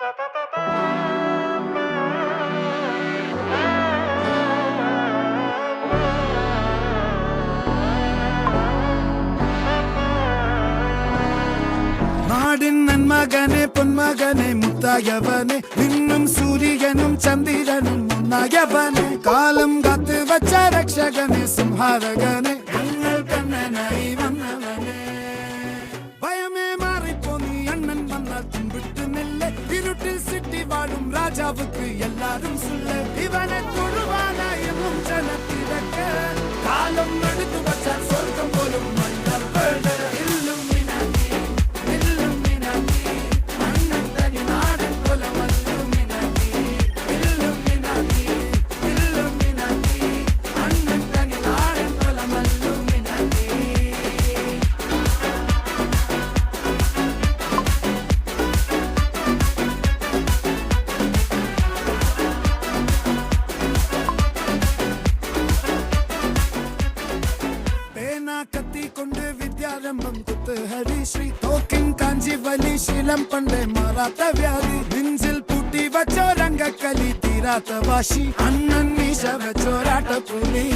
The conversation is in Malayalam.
നാടിൻ നന്മകനെ പൊന്മകനെ മുത്തായവനെ നിന്നും സൂര്യനും ചന്ദ്രനും ഒന്നായവനെ കാലം കാത്ത് വച്ച രക്ഷകനെ സംഹാരകനെ ഞങ്ങൾ കണ്ണനായി വന്നവനെ ഭയമേ മാറിപ്പോ നീ അണ്ണൻ വന്നാൽ തുമ്പിട്ടുന്നില്ല ഇരുട്ടിൽ സിറ്റി വാഴും രാജാവുക്ക് എല്ലാരും സുല്ല ഇവനെ തൊഴുവാനായി എന്നും ജനത്തിരക്ക് കാലം എടുത്തു വച്ചാൽ സ്വർഗം പോലും മണ്ണപ്പേട് കത്തിക്കൊണ്ട് വിദ്യാരംഭം കുത്ത് ഹരിശ്രീ തോക്കിൻ കാഞ്ചി വലി ശീലം പണ്ടേ മാറാത്ത വ്യാധി നെഞ്ചിൽ പൂട്ടി വച്ചോരംഗക്കലി തീരാത്ത വാശി അണ്ണൻ മീശ വെച്ചോരാട്ട പുലി